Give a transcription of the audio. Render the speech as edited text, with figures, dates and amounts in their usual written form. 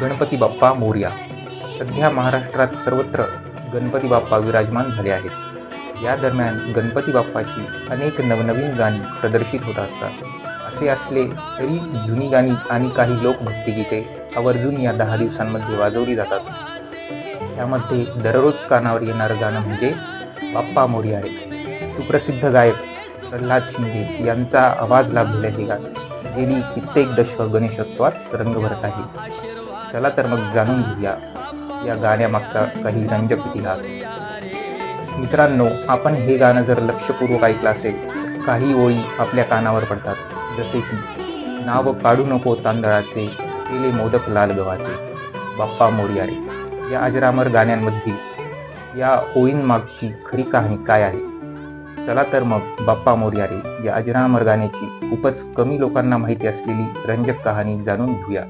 गणपती बाप्पा मोरया. सध्या महाराष्ट्रात सर्वत्र गणपती बाप्पा विराजमान झाले आहेत. या दरम्यान गणपती बाप्पाची अनेक नवनवीन गाणी प्रदर्शित होत असतात. असे असले तरी जुनी गाणी आणि काही लोकभक्तिगीते आवर्जून या 10 दिवसांमध्ये वाजवली जातात. त्यामध्ये दररोज कानावर येणारं गाणं म्हणजे बाप्पा मोरया रे. सुप्रसिद्ध गायक प्रल्हाद शिंदे यांचा आवाज लाभलेलं हे गाणं गेली कित्येक दशक गणेशोत्सवात रंग भरत आहे. चला तर मग जाणून घेऊया या गाण्यामागचा काही रंजक इतिहास. मित्रांनो, आपण हे गाणं जर लक्षपूर्वक ऐकलं असेल, काही ओळी आपल्या कानावर पडतात, जसे की नाव काढू नको तांदळाचे, केले मोदक लाल गव्हाचे, बाप्पा मोरया रे. या अजरामर गाण्यांमधील या ओळींमागची खरी कहाणी काय आहे? चला तर मग बाप्पा मोरया रे या अजरामर गाण्याची खूपच कमी लोकांना माहिती असलेली रंजक कहाणी जाणून घेऊया.